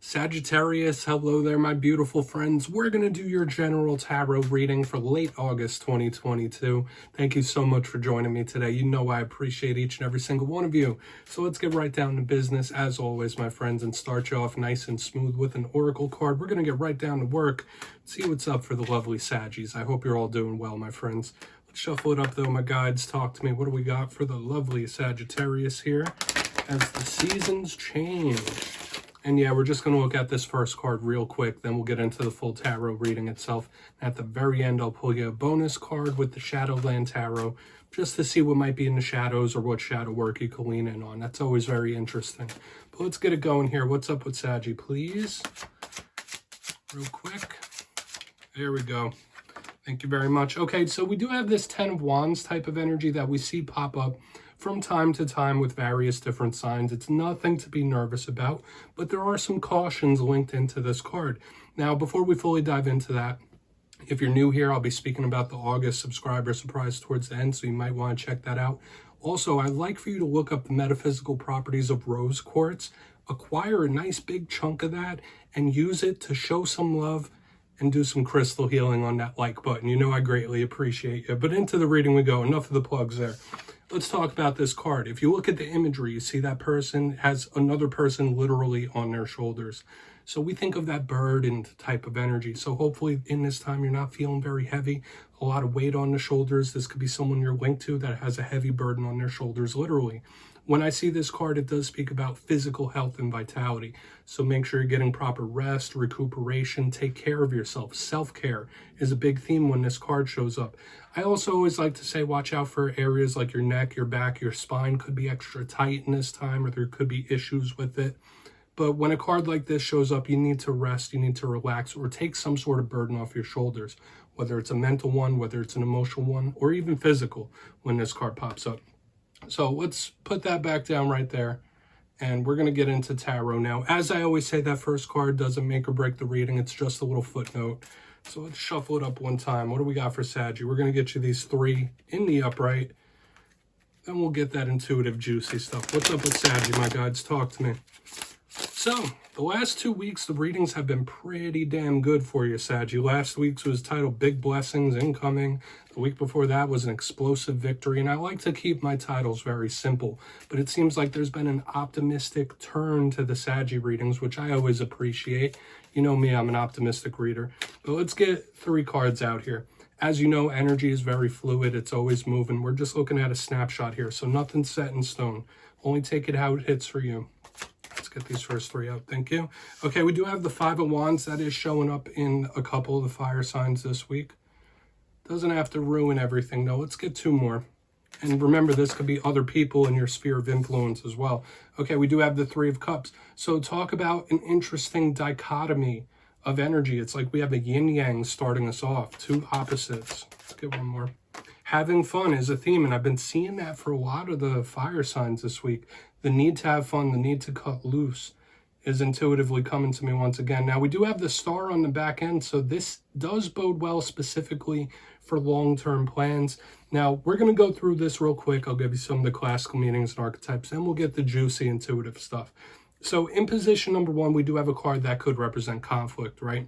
Sagittarius, hello there, my beautiful friends. We're going to do your general tarot reading for late August 2022. Thank you so much for joining me today. You know I appreciate each and every single one of you. So let's get right down to business, as always, my friends, and start you off nice and smooth with an oracle card. We're going to get right down to work, see what's up for the lovely Saggies. I hope you're all doing well, my friends. Let's shuffle it up, though, my guides. Talk to me. What do we got for the lovely Sagittarius here as the seasons change? And yeah, we're just going to look at this first card real quick, then we'll get into the full tarot reading itself. At the very end, I'll pull you a bonus card with the Shadowland Tarot, just to see what might be in the shadows or what shadow work you can lean in on. That's always very interesting. But let's get it going here. What's up with Saggy, please? Real quick. There we go. Thank you very much. Okay, so we do have this 10 of Wands type of energy that we see pop up from time to time with various different signs. It's nothing to be nervous about, but there are some cautions linked into this card. Now, before we fully dive into that, if you're new here, I'll be speaking about the August subscriber surprise towards the end, so you might want to check that out. Also, I'd like for you to look up the metaphysical properties of rose quartz, acquire a nice big chunk of that, and use it to show some love and do some crystal healing on that like button. You know I greatly appreciate you. But into the reading we go. Enough of the plugs there. Let's talk about this card. If you look at the imagery, you see that person has another person literally on their shoulders. So we think of that burden type of energy. So hopefully in this time you're not feeling very heavy, a lot of weight on the shoulders. This could be someone you're linked to that has a heavy burden on their shoulders, literally. When I see this card, it does speak about physical health and vitality. So make sure you're getting proper rest, recuperation, take care of yourself. Self-care is a big theme when this card shows up. I also always like to say, watch out for areas like your neck, your back, your spine could be extra tight in this time, or there could be issues with it. But when a card like this shows up, you need to rest, you need to relax, or take some sort of burden off your shoulders, whether it's a mental one, whether it's an emotional one, or even physical when this card pops up. So let's put that back down right there, and we're going to get into tarot now. As I always say, that first card doesn't make or break the reading. It's just a little footnote. So let's shuffle it up one time. What do we got for Saggy? We're going to get you these three in the upright. Then we'll get that intuitive, juicy stuff. What's up with Saggy, my guides? Talk to me. So, the last 2 weeks, the readings have been pretty damn good for you, Saggy. Last week's was titled Big Blessings Incoming. The week before that was an Explosive Victory. And I like to keep my titles very simple. But it seems like there's been an optimistic turn to the Saggy readings, which I always appreciate. You know me, I'm an optimistic reader. But let's get 3 cards out here. As you know, energy is very fluid. It's always moving. We're just looking at a snapshot here. So nothing's set in stone. Only take it how it hits for you. Let's get these first 3 out. Thank you. Okay, we do have the 5 of Wands. That is showing up in a couple of the fire signs this week. Doesn't have to ruin everything, though. Let's get 2 more. And remember, this could be other people in your sphere of influence as well. Okay, we do have the 3 of Cups. So talk about an interesting dichotomy of energy. It's like we have a yin-yang starting us off. 2 opposites. Let's get one more. Having fun is a theme, and I've been seeing that for a lot of the fire signs this week. The need to have fun, the need to cut loose is intuitively coming to me once again. Now, we do have the star on the back end, so this does bode well specifically for long-term plans. Now, we're going to go through this real quick. I'll give you some of the classical meanings and archetypes, and we'll get the juicy intuitive stuff. So in position number 1, we do have a card that could represent conflict, right?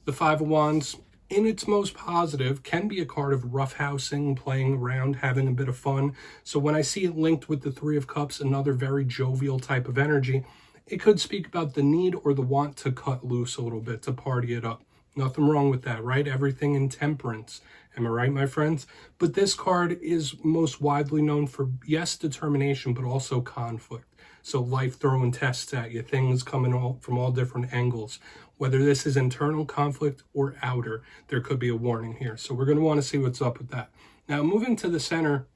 The 5 of Wands, in its most positive, can be a card of roughhousing, playing around, having a bit of fun. So when I see it linked with the 3 of Cups, another very jovial type of energy, it could speak about the need or the want to cut loose a little bit, to party it up. Nothing wrong with that, right? Everything in temperance. Am I right, my friends? But this card is most widely known for, yes, determination, but also conflict. So life throwing tests at you, things coming from all different angles. Whether this is internal conflict or outer, there could be a warning here. So we're going to want to see what's up with that. Now, moving to the center,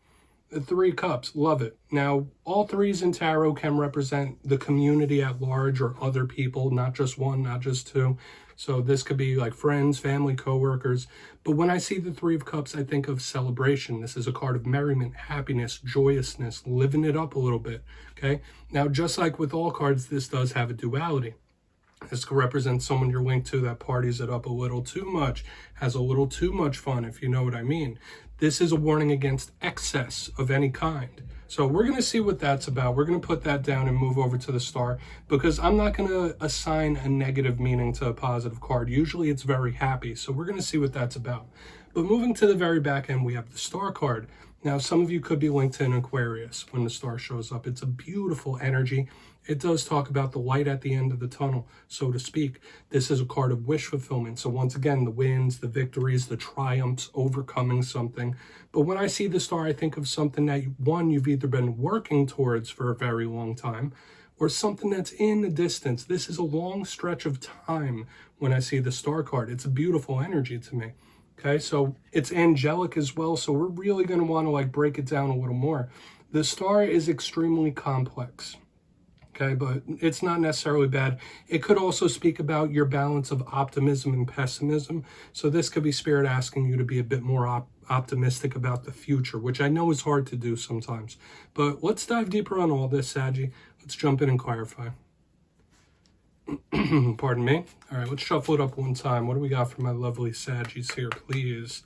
the 3 Cups, love it. Now, all 3s in tarot can represent the community at large or other people, not just 1, not just 2. So this could be like friends, family, co-workers. But when I see the 3 of Cups, I think of celebration. This is a card of merriment, happiness, joyousness, living it up a little bit, okay? Now, just like with all cards, this does have a duality. This could represent someone you're linked to that parties it up a little too much, has a little too much fun, if you know what I mean. This is a warning against excess of any kind. So we're going to see what that's about. We're going to put that down and move over to the star, because I'm not going to assign a negative meaning to a positive card. Usually it's very happy. So we're going to see what that's about. But moving to the very back end, we have the star card. Now, some of you could be linked to an Aquarius when the star shows up. It's a beautiful energy. It does talk about the light at the end of the tunnel, so to speak. This is a card of wish fulfillment. So once again, the wins, the victories, the triumphs, overcoming something. But when I see the star, I think of something that, one, you've either been working towards for a very long time, or something that's in the distance. This is a long stretch of time when I see the star card. It's a beautiful energy to me. Okay, so it's angelic as well, so we're really going to want to like break it down a little more. The star is extremely complex, okay, but it's not necessarily bad. It could also speak about your balance of optimism and pessimism. So this could be Spirit asking you to be a bit more optimistic about the future, which I know is hard to do sometimes. But let's dive deeper on all this, Saggy. Let's jump in and clarify. Pardon me. All right, let's shuffle it up one time. What do we got for my lovely Saggies here, please?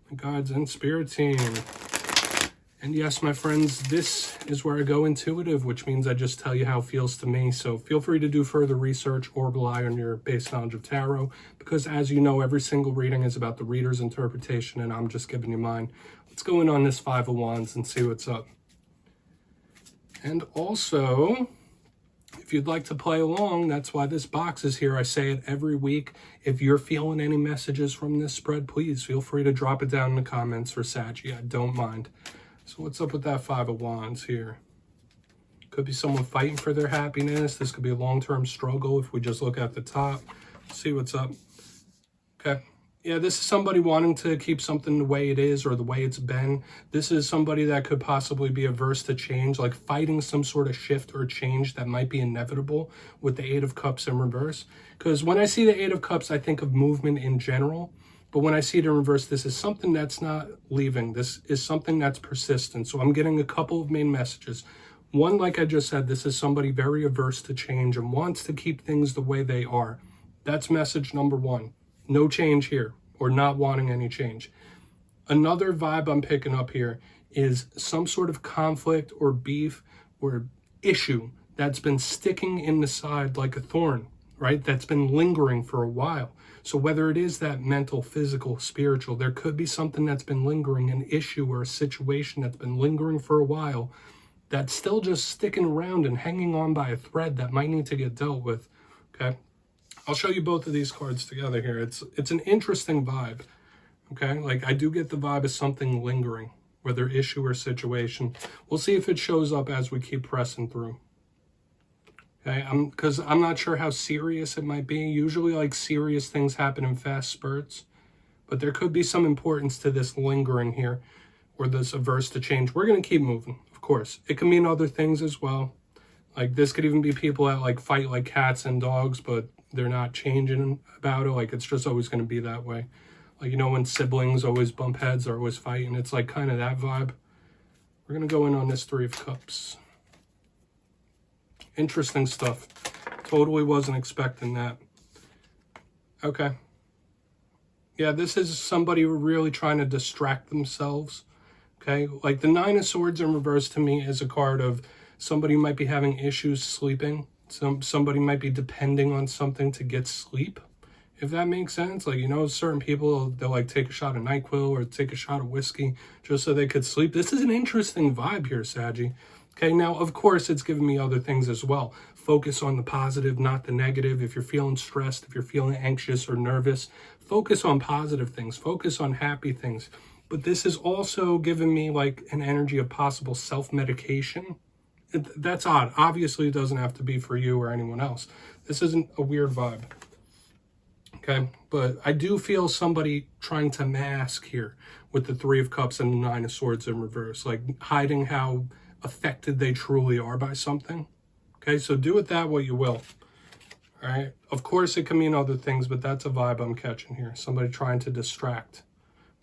My guides and spirit team. And yes, my friends, this is where I go intuitive, which means I just tell you how it feels to me. So feel free to do further research or rely on your base knowledge of tarot, because as you know, every single reading is about the reader's interpretation, and I'm just giving you mine. Let's go in on this Five of Wands and see what's up. And also, if you'd like to play along, that's why this box is here. I say it every week. If you're feeling any messages from this spread, please feel free to drop it down in the comments for Saggy. I don't mind. So what's up with that Five of Wands here? Could be someone fighting for their happiness. This could be a long-term struggle if we just look at the top. See what's up. Okay. Yeah, this is somebody wanting to keep something the way it is or the way it's been. This is somebody that could possibly be averse to change, like fighting some sort of shift or change that might be inevitable with the Eight of Cups in reverse. Because when I see the Eight of Cups, I think of movement in general. But when I see it in reverse, this is something that's not leaving. This is something that's persistent. So I'm getting a couple of main messages. One, like I just said, this is somebody very averse to change and wants to keep things the way they are. That's message number one. No change here, or not wanting any change. Another vibe I'm picking up here is some sort of conflict or beef or issue that's been sticking in the side like a thorn, right? That's been lingering for a while. So whether it is that mental, physical, spiritual, there could be something that's been lingering, an issue or a situation that's been lingering for a while that's still just sticking around and hanging on by a thread that might need to get dealt with, okay? I'll show you both of these cards together here. It's an interesting vibe, okay? Like, I do get the vibe of something lingering, whether issue or situation. We'll see if it shows up as we keep pressing through, okay? Because I'm not sure how serious it might be. Usually, like, serious things happen in fast spurts, but there could be some importance to this lingering here, or this averse to change. We're going to keep moving, of course. It can mean other things as well. Like, this could even be people that, like, fight like cats and dogs, but they're not changing about it. Like, it's just always going to be that way. Like, you know, when siblings always bump heads, they're always fighting. It's like kind of that vibe. We're going to go in on this Three of Cups. Interesting stuff. Totally wasn't expecting that. Okay. Yeah, this is somebody really trying to distract themselves. Okay. Like, the Nine of Swords in reverse to me is a card of somebody might be having issues sleeping. Somebody might be depending on something to get sleep, if that makes sense. Like, you know, certain people, they'll like take a shot of NyQuil or take a shot of whiskey just so they could sleep. This is an interesting vibe here, Saggy. Okay, now, of course, it's giving me other things as well. Focus on the positive, not the negative. If you're feeling stressed, if you're feeling anxious or nervous, focus on positive things. Focus on happy things. But this is also giving me like an energy of possible self-medication. That's odd. Obviously, it doesn't have to be for you or anyone else. This isn't a weird vibe. Okay, but I do feel somebody trying to mask here with the Three of Cups and the Nine of Swords in reverse, like hiding how affected they truly are by something. Okay, so do with that what you will. All right, of course, it can mean other things, but that's a vibe I'm catching here. Somebody trying to distract.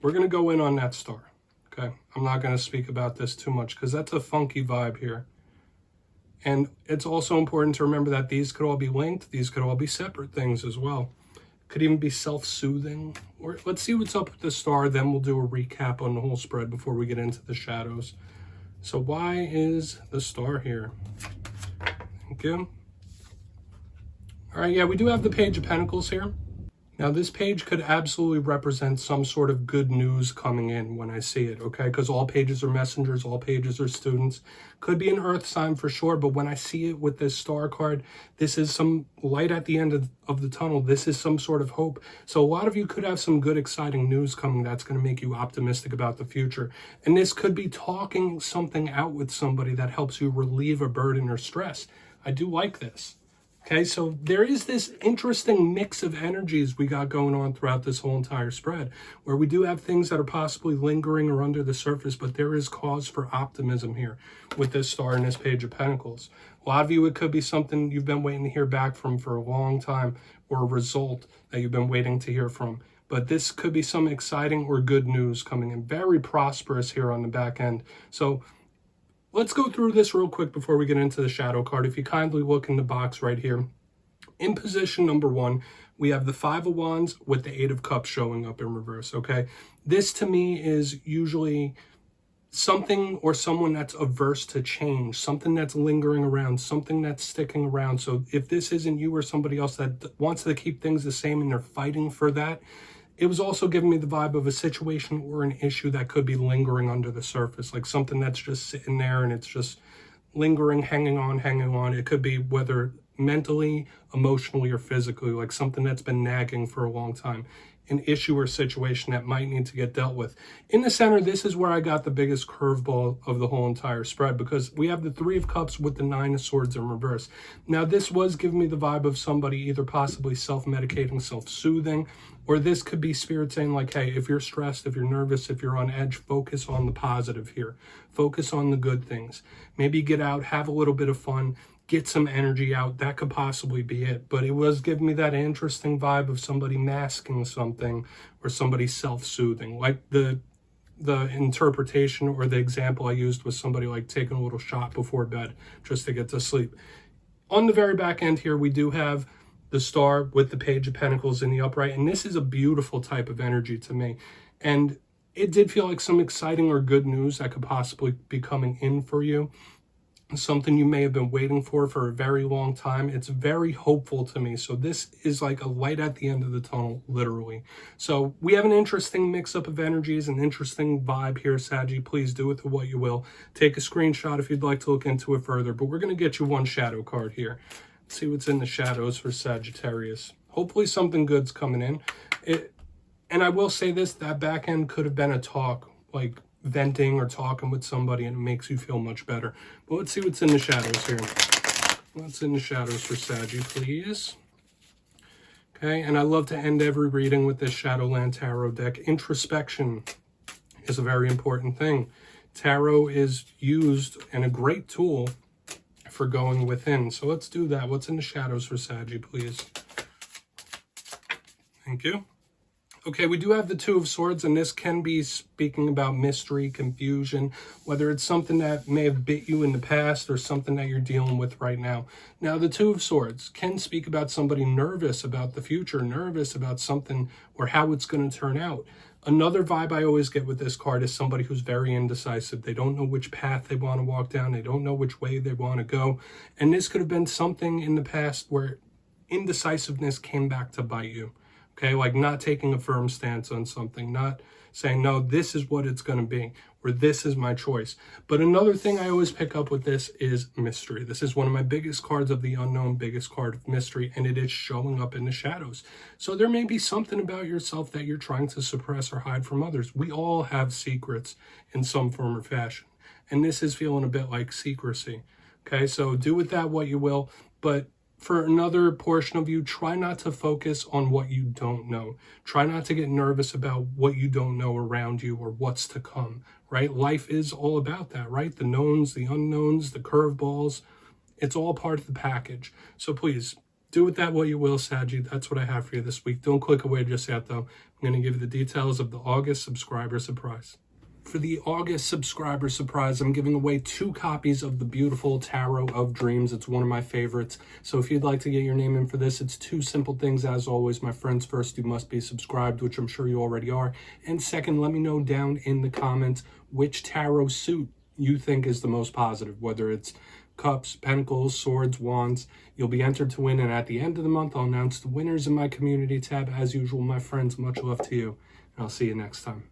We're going to go in on that star. Okay, I'm not going to speak about this too much because that's a funky vibe here. And it's also important to remember that these could all be linked. These could all be separate things as well. Could even be self-soothing. Or let's see what's up with the star, then we'll do a recap on the whole spread before we get into the shadows. So why is the star here? Thank you. All right, yeah, we do have the Page of Pentacles here. Now, this page could absolutely represent some sort of good news coming in when I see it, okay? Because all pages are messengers, all pages are students. Could be an earth sign for sure, but when I see it with this star card, this is some light at the end of the tunnel. This is some sort of hope. So a lot of you could have some good, exciting news coming that's going to make you optimistic about the future. And this could be talking something out with somebody that helps you relieve a burden or stress. I do like this. Okay, so there is this interesting mix of energies we got going on throughout this whole entire spread, where we do have things that are possibly lingering or under the surface, but there is cause for optimism here with this star and this Page of Pentacles. A lot of you, it could be something you've been waiting to hear back from for a long time, or a result that you've been waiting to hear from. But this could be some exciting or good news coming in. Very prosperous here on the back end. So let's go through this real quick before we get into the shadow card. If you kindly look in the box right here, in position number 1, we have the 5 of Wands with the 8 of Cups showing up in reverse, okay? This to me is usually something or someone that's averse to change, something that's lingering around, something that's sticking around. So if this isn't you or somebody else that wants to keep things the same and they're fighting for that, it was also giving me the vibe of a situation or an issue that could be lingering under the surface, like something that's just sitting there and it's just lingering, hanging on. It could be whether mentally, emotionally, or physically, like something that's been nagging for a long time. An issue or situation that might need to get dealt with. In the center, this is where I got the biggest curveball of the whole entire spread, because we have the 3 of Cups with the 9 of Swords in reverse. Now, this was giving me the vibe of somebody either possibly self-medicating, self-soothing, or this could be spirit saying like, hey, if you're stressed, if you're nervous, if you're on edge, focus on the positive here. Focus on the good things. Maybe get out, have a little bit of fun, get some energy out. That could possibly be it. But it was giving me that interesting vibe of somebody masking something or somebody self-soothing. Like the interpretation or the example I used was somebody like taking a little shot before bed just to get to sleep. On the very back end here, we do have the star with the Page of Pentacles in the upright. And this is a beautiful type of energy to me. And it did feel like some exciting or good news that could possibly be coming in for you. Something you may have been waiting for a very long time. It's very hopeful to me. So this is like a light at the end of the tunnel, literally. So we have an interesting mix-up of energies, an interesting vibe here, Saggy. Please do with it what you will. Take a screenshot if you'd like to look into it further. But we're going to get you one shadow card here. Let's see what's in the shadows for Sagittarius. Hopefully something good's coming in. And I will say this, that back end could have been a talk, like venting or talking with somebody, and it makes you feel much better. But let's see what's in the shadows here. What's in the shadows for Saggy, please? Okay, and I love to end every reading with this Shadowland Tarot deck. Introspection is a very important thing. Tarot is used and a great tool for going within. So let's do that. What's in the shadows for Saggy, please? Thank you. Okay, we do have the 2 of Swords, and this can be speaking about mystery, confusion, whether it's something that may have bit you in the past or something that you're dealing with right now. Now, the 2 of Swords can speak about somebody nervous about the future, nervous about something or how it's going to turn out. Another vibe I always get with this card is somebody who's very indecisive. They don't know which path they want to walk down. They don't know which way they want to go. And this could have been something in the past where indecisiveness came back to bite you. Okay, like not taking a firm stance on something, not saying, no, this is what it's going to be, or this is my choice. But another thing I always pick up with this is mystery. This is one of my biggest cards of the unknown, biggest card of mystery, and it is showing up in the shadows. So there may be something about yourself that you're trying to suppress or hide from others. We all have secrets in some form or fashion, and this is feeling a bit like secrecy. Okay, so do with that what you will, but for another portion of you, try not to focus on what you don't know. Try not to get nervous about what you don't know around you or what's to come, right? Life is all about that, right? The knowns, the unknowns, the curveballs, it's all part of the package. So please, do with that what you will, Saggy. That's what I have for you this week. Don't click away just yet, though. I'm going to give you the details of the August subscriber surprise. For the August subscriber surprise, I'm giving away 2 copies of the beautiful Tarot of Dreams. It's one of my favorites. So if you'd like to get your name in for this, it's 2 simple things. As always, my friends, first, you must be subscribed, which I'm sure you already are. And second, let me know down in the comments which tarot suit you think is the most positive, whether it's cups, pentacles, swords, wands. You'll be entered to win, and at the end of the month, I'll announce the winners in my community tab. As usual, my friends, much love to you, and I'll see you next time.